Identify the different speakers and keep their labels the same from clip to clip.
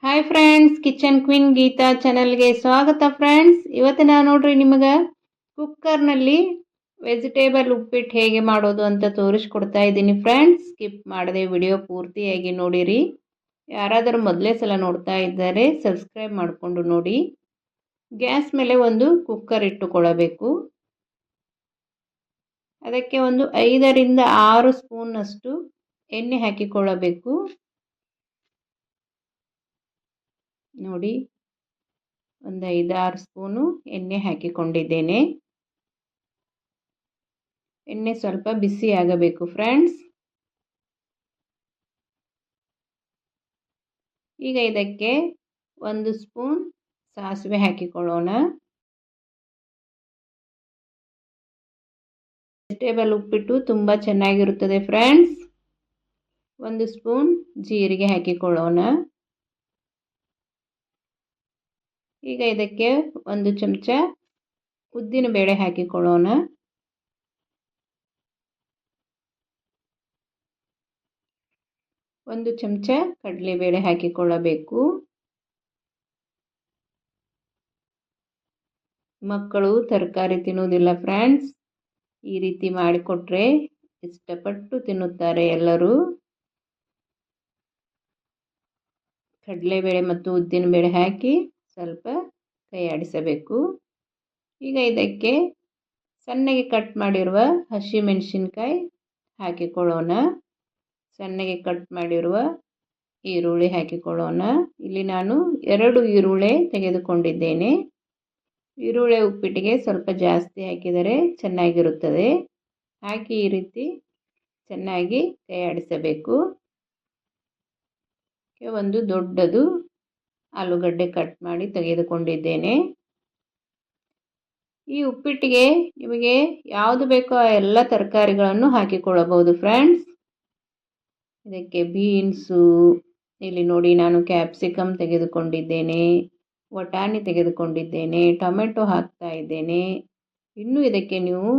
Speaker 1: Hi friends, kitchen queen Geetha ಚಾನಲ್ಗೆ ಸ್ವಾಗತ friends. ಇವತ್ತು ನಾನು ನೋಡ್ರಿ ನಿಮಗೆ ಕುಕ್ಕರ್ನಲ್ಲಿ ವೆಜಿಟೇಬಲ್ ಉಪ್ಪಿಟ್ಟು ಹೇಗೆ ಮಾಡೋದು ಅಂತ ತೋರಿಸ್ಕೊಡ್ತಾ ಇದ್ದೀನಿ ಫ್ರೆಂಡ್ಸ್. ಸ್ಕಿಪ್ ಮಾಡದೆ ವಿಡಿಯೋ ಪೂರ್ತಿಯಾಗಿ ನೋಡಿರಿ. ಯಾರಾದರೂ ಮೊದಲೇ ಸಲ ನೋಡ್ತಾ ಇದ್ದರೆ ಸಬ್ಸ್ಕ್ರೈಬ್ ಮಾಡಿಕೊಂಡು ನೋಡಿ. ಗ್ಯಾಸ್ ಮೇಲೆ ಒಂದು ಕುಕ್ಕರ್ ಇಟ್ಟುಕೊಳ್ಳಬೇಕು. ಅದಕ್ಕೆ ಒಂದು 5 ರಿಂದ 6 ಸ್ಪೂನ್ನಷ್ಟು ಎಣ್ಣೆ ಹಾಕಿಕೊಳ್ಳಬೇಕು. ನೋಡಿ, ಒಂದು 5-6 ಸ್ಪೂನು ಎಣ್ಣೆ ಹಾಕಿಕೊಂಡಿದ್ದೇನೆ. ಎಣ್ಣೆ ಸ್ವಲ್ಪ ಬಿಸಿ ಆಗಬೇಕು ಫ್ರೆಂಡ್ಸ್. ಈಗ ಇದಕ್ಕೆ 1 ಸ್ಪೂನ್ ಸಾಸಿವೆ ಹಾಕಿಕೊಳ್ಳೋಣ. ವೆಜಿಟೇಬಲ್ ಉಪ್ಪಿಟ್ಟು ತುಂಬ ಚೆನ್ನಾಗಿರುತ್ತದೆ ಫ್ರೆಂಡ್ಸ್. 1 ಸ್ಪೂನ್ ಜೀರಿಗೆ ಹಾಕಿಕೊಳ್ಳೋಣ. ಈಗ ಇದಕ್ಕೆ 1 ಚಮಚ ಉದ್ದಿನ ಬೇಳೆ ಹಾಕಿಕೊಳ್ಳೋಣ. 1 ಚಮಚ ಕಡಲೆಬೇಳೆ ಹಾಕಿಕೊಳ್ಳಬೇಕು. ಮಕ್ಕಳು ತರಕಾರಿ ತಿನ್ನುವುದಿಲ್ಲ ಫ್ರೆಂಡ್ಸ್. ಈ ರೀತಿ ಮಾಡಿಕೊಟ್ರೆ ಇಷ್ಟಪಟ್ಟು ತಿನ್ನುತ್ತಾರೆ ಎಲ್ಲರೂ. ಕಡಲೆಬೇಳೆ ಮತ್ತು ಉದ್ದಿನ ಬೇಳೆ ಹಾಕಿ ಸ್ವಲ್ಪ ಕೈ ಆಡಿಸಬೇಕು. ಈಗ ಇದಕ್ಕೆ ಸಣ್ಣಗೆ ಕಟ್ ಮಾಡಿರುವ ಹಸಿ ಮೆಣಸಿನಕಾಯಿ ಹಾಕಿಕೊಳ್ಳೋಣ. ಸಣ್ಣಗೆ ಕಟ್ ಮಾಡಿರುವ ಈರುಳ್ಳಿ ಹಾಕಿಕೊಳ್ಳೋಣ. ಇಲ್ಲಿ ನಾನು 2 ಈರುಳ್ಳಿ ತೆಗೆದುಕೊಂಡಿದ್ದೇನೆ. ಈರುಳ್ಳಿ ಉಪ್ಪಿಟ್ಟಿಗೆ ಸ್ವಲ್ಪ ಜಾಸ್ತಿ ಹಾಕಿದರೆ ಚೆನ್ನಾಗಿರುತ್ತದೆ. ಹಾಕಿ ಈ ರೀತಿ ಚೆನ್ನಾಗಿ ಕೈ ಆಡಿಸಬೇಕು. ಒಂದು ದೊಡ್ಡದು ಆಲೂಗಡ್ಡೆ ಕಟ್ ಮಾಡಿ ತೆಗೆದುಕೊಂಡಿದ್ದೇನೆ. ಈ ಉಪ್ಪಿಟ್ಟಿಗೆ ನಿಮಗೆ ಯಾವುದು ಬೇಕೋ ಆ ಎಲ್ಲ ತರಕಾರಿಗಳನ್ನು ಹಾಕಿಕೊಳ್ಳಬಹುದು ಫ್ರೆಂಡ್ಸ್. ಇದಕ್ಕೆ ಬೀನ್ಸು, ಇಲ್ಲಿ ನೋಡಿ ನಾನು ಕ್ಯಾಪ್ಸಿಕಮ್ ತೆಗೆದುಕೊಂಡಿದ್ದೇನೆ, ವಟಾಣಿ ತೆಗೆದುಕೊಂಡಿದ್ದೇನೆ, ಟೊಮೆಟೊ ಹಾಕ್ತಾ ಇದ್ದೇನೆ. ಇನ್ನು ಇದಕ್ಕೆ ನೀವು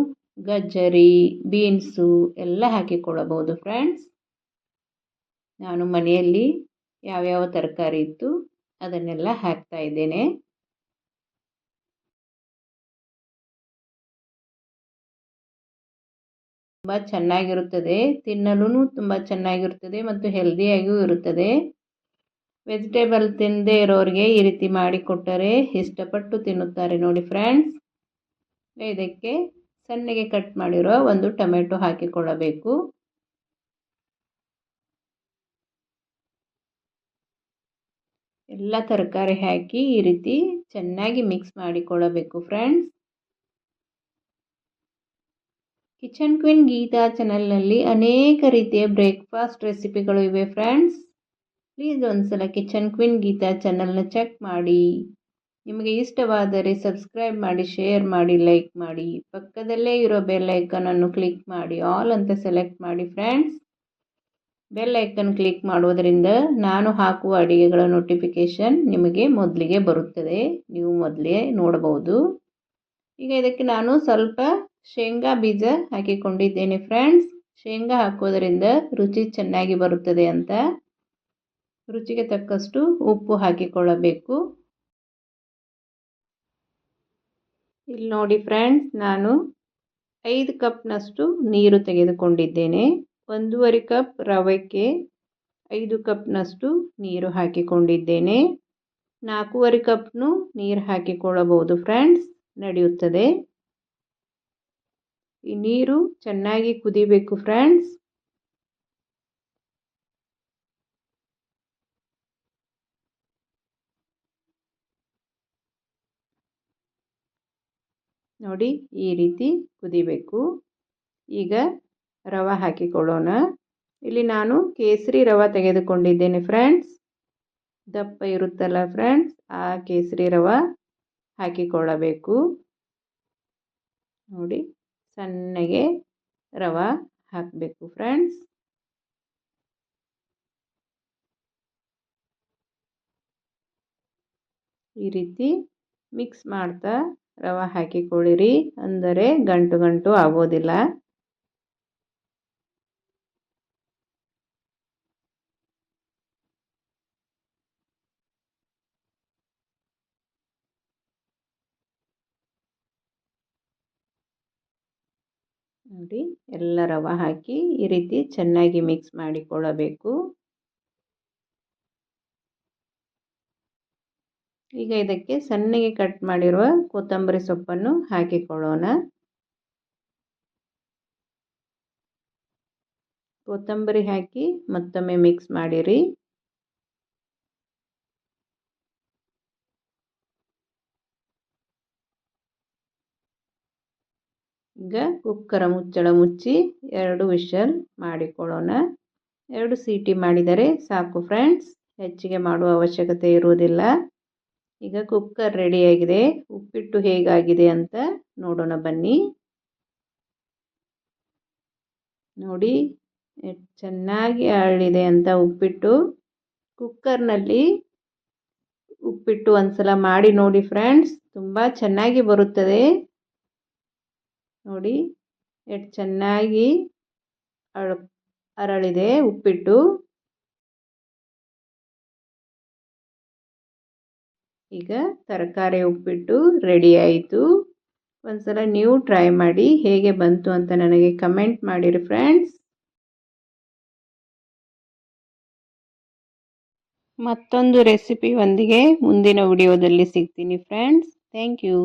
Speaker 1: ಗಜ್ಜರಿ, ಬೀನ್ಸು ಎಲ್ಲ ಹಾಕಿಕೊಳ್ಳಬಹುದು ಫ್ರೆಂಡ್ಸ್. ನಾನು ಮನೆಯಲ್ಲಿ ಯಾವ್ಯಾವ ತರಕಾರಿ ಇತ್ತು ಅದನ್ನೆಲ್ಲ ಹಾಕ್ತಾ ಇದ್ದೇನೆ. ತುಂಬ ಚೆನ್ನಾಗಿರುತ್ತದೆ, ತಿನ್ನಲು ತುಂಬ ಚೆನ್ನಾಗಿರುತ್ತದೆ ಮತ್ತು ಹೆಲ್ದಿಯಾಗಿಯೂ ಇರುತ್ತದೆ. ವೆಜಿಟೇಬಲ್ ತಿನ್ನದೇ ಇರೋರಿಗೆ ಈ ರೀತಿ ಮಾಡಿಕೊಟ್ಟರೆ ಇಷ್ಟಪಟ್ಟು ತಿನ್ನುತ್ತಾರೆ ನೋಡಿ ಫ್ರೆಂಡ್ಸ್. ಇದಕ್ಕೆ ಸಣ್ಣಗೆ ಕಟ್ ಮಾಡಿರೋ 1 ಟೊಮೆಟೊ ಹಾಕಿಕೊಳ್ಳಬೇಕು. ಎಲ್ಲ ತರಕಾರಿ ಹಾಕಿ ಈ ರೀತಿ ಚೆನ್ನಾಗಿ ಮಿಕ್ಸ್ ಮಾಡಿಕೊಳ್ಳಬೇಕು ಫ್ರೆಂಡ್ಸ್. ಕಿಚನ್ ಕ್ವೀನ್ ಗೀತಾ ಚಾನಲ್ನಲ್ಲಿ ಅನೇಕ ರೀತಿಯ ಬ್ರೇಕ್ಫಾಸ್ಟ್ ರೆಸಿಪಿಗಳು ಇವೆ ಫ್ರೆಂಡ್ಸ್. ಪ್ಲೀಸ್ ಒಂದ್ಸಲ ಕಿಚನ್ ಕ್ವೀನ್ ಗೀತಾ ಚಾನಲ್ನ ಚೆಕ್ ಮಾಡಿ. ನಿಮಗೆ ಇಷ್ಟವಾದರೆ ಸಬ್ಸ್ಕ್ರೈಬ್ ಮಾಡಿ, ಶೇರ್ ಮಾಡಿ, ಲೈಕ್ ಮಾಡಿ. ಪಕ್ಕದಲ್ಲೇ ಇರೋ ಬೆಲ್ ಐಕನನ್ನು ಕ್ಲಿಕ್ ಮಾಡಿ ಆಲ್ ಅಂತ ಸೆಲೆಕ್ಟ್ ಮಾಡಿ ಫ್ರೆಂಡ್ಸ್. ಬೆಲ್ ಐಕನ್ ಕ್ಲಿಕ್ ಮಾಡುವುದರಿಂದ ನಾನು ಹಾಕುವ ಅಡುಗೆಗಳ ನೋಟಿಫಿಕೇಷನ್ ನಿಮಗೆ ಮೊದಲಿಗೆ ಬರುತ್ತದೆ. ನೀವು ಮೊದಲೇ ನೋಡಬಹುದು. ಈಗ ಇದಕ್ಕೆ ನಾನು ಸ್ವಲ್ಪ ಶೇಂಗಾ ಬೀಜ ಹಾಕಿಕೊಂಡಿದ್ದೇನೆ ಫ್ರೆಂಡ್ಸ್. ಶೇಂಗಾ ಹಾಕೋದರಿಂದ ರುಚಿ ಚೆನ್ನಾಗಿ ಬರುತ್ತದೆ ಅಂತ. ರುಚಿಗೆ ತಕ್ಕಷ್ಟು ಉಪ್ಪು ಹಾಕಿಕೊಳ್ಳಬೇಕು. ಇಲ್ಲಿ ನೋಡಿ ಫ್ರೆಂಡ್ಸ್, ನಾನು 5 ಕಪ್ನಷ್ಟು ನೀರು ತೆಗೆದುಕೊಂಡಿದ್ದೇನೆ. 1.5 ಕಪ್ ರವೆಗೆ 5 ಕಪ್ನಷ್ಟು ನೀರು ಹಾಕಿಕೊಂಡಿದ್ದೇನೆ. 4.5 ಕಪ್ನು ನೀರು ಹಾಕಿಕೊಳ್ಳಬಹುದು ಫ್ರೆಂಡ್ಸ್, ನಡೆಯುತ್ತದೆ. ಈ ನೀರು ಚೆನ್ನಾಗಿ ಕುದಿಬೇಕು ಫ್ರೆಂಡ್ಸ್. ನೋಡಿ, ಈ ರೀತಿ ಕುದಿಬೇಕು. ಈಗ ರವೆ ಹಾಕಿಕೊಳ್ಳೋಣ. ಇಲ್ಲಿ ನಾನು ಕೇಸರಿ ರವೆ ತೆಗೆದುಕೊಂಡಿದ್ದೇನೆ ಫ್ರೆಂಡ್ಸ್. ದಪ್ಪ ಇರುತ್ತಲ್ಲ ಫ್ರೆಂಡ್ಸ್, ಆ ಕೇಸರಿ ರವೆ ಹಾಕಿಕೊಳ್ಳಬೇಕು. ನೋಡಿ, ಸಣ್ಣಗೆ ರವೆ ಹಾಕಬೇಕು ಫ್ರೆಂಡ್ಸ್. ಈ ರೀತಿ ಮಿಕ್ಸ್ ಮಾಡ್ತಾ ರವೆ ಹಾಕಿಕೊಳ್ಳಿರಿ, ಅಂದರೆ ಗಂಟು ಗಂಟು ಆಗೋದಿಲ್ಲ. ನೋಡಿ ಎಲ್ಲ ರವೆ ಹಾಕಿ ಈ ರೀತಿ ಚೆನ್ನಾಗಿ ಮಿಕ್ಸ್ ಮಾಡಿಕೊಳ್ಳಬೇಕು. ಈಗ ಇದಕ್ಕೆ ಸಣ್ಣಗೆ ಕಟ್ ಮಾಡಿರುವ ಕೊತ್ತಂಬರಿ ಸೊಪ್ಪನ್ನು ಹಾಕಿಕೊಳ್ಳೋಣ. ಕೊತ್ತಂಬರಿ ಹಾಕಿ ಮತ್ತೊಮ್ಮೆ ಮಿಕ್ಸ್ ಮಾಡಿರಿ. ಈಗ ಕುಕ್ಕರ ಮುಚ್ಚಳ ಮುಚ್ಚಿ 2 ವಿಷಲ್ ಮಾಡಿಕೊಳ್ಳೋಣ. 2 ಸೀಟಿ ಮಾಡಿದರೆ ಸಾಕು ಫ್ರೆಂಡ್ಸ್, ಹೆಚ್ಚಿಗೆ ಮಾಡುವ ಅವಶ್ಯಕತೆ ಇರುವುದಿಲ್ಲ. ಈಗ ಕುಕ್ಕರ್ ರೆಡಿಯಾಗಿದೆ. ಉಪ್ಪಿಟ್ಟು ಹೇಗಾಗಿದೆ ಅಂತ ನೋಡೋಣ ಬನ್ನಿ. ನೋಡಿ ಚೆನ್ನಾಗಿ ಅರಳಿದೆ ಅಂತ ಉಪ್ಪಿಟ್ಟು. ಕುಕ್ಕರ್ನಲ್ಲಿ ಉಪ್ಪಿಟ್ಟು ಒಂದ್ಸಲ ಮಾಡಿ ನೋಡಿ ಫ್ರೆಂಡ್ಸ್, ತುಂಬ ಚೆನ್ನಾಗಿ ಬರುತ್ತದೆ. ನೋಡಿ ಎಷ್ಟು ಚೆನ್ನಾಗಿ ಅರಳಿದೆ ಉಪ್ಪಿಟ್ಟು. ಈಗ ತರಕಾರಿ ಉಪ್ಪಿಟ್ಟು ರೆಡಿ ಆಯಿತು. ಒಂದ್ಸಲ ನೀವು ಟ್ರೈ ಮಾಡಿ ಹೇಗೆ ಬಂತು ಅಂತ ನನಗೆ ಕಮೆಂಟ್ ಮಾಡಿರಿ ಫ್ರೆಂಡ್ಸ್. ಮತ್ತೊಂದು ರೆಸಿಪಿಯೊಂದಿಗೆ ಮುಂದಿನ ವಿಡಿಯೋದಲ್ಲಿ ಸಿಗ್ತೀನಿ ಫ್ರೆಂಡ್ಸ್. Thank you.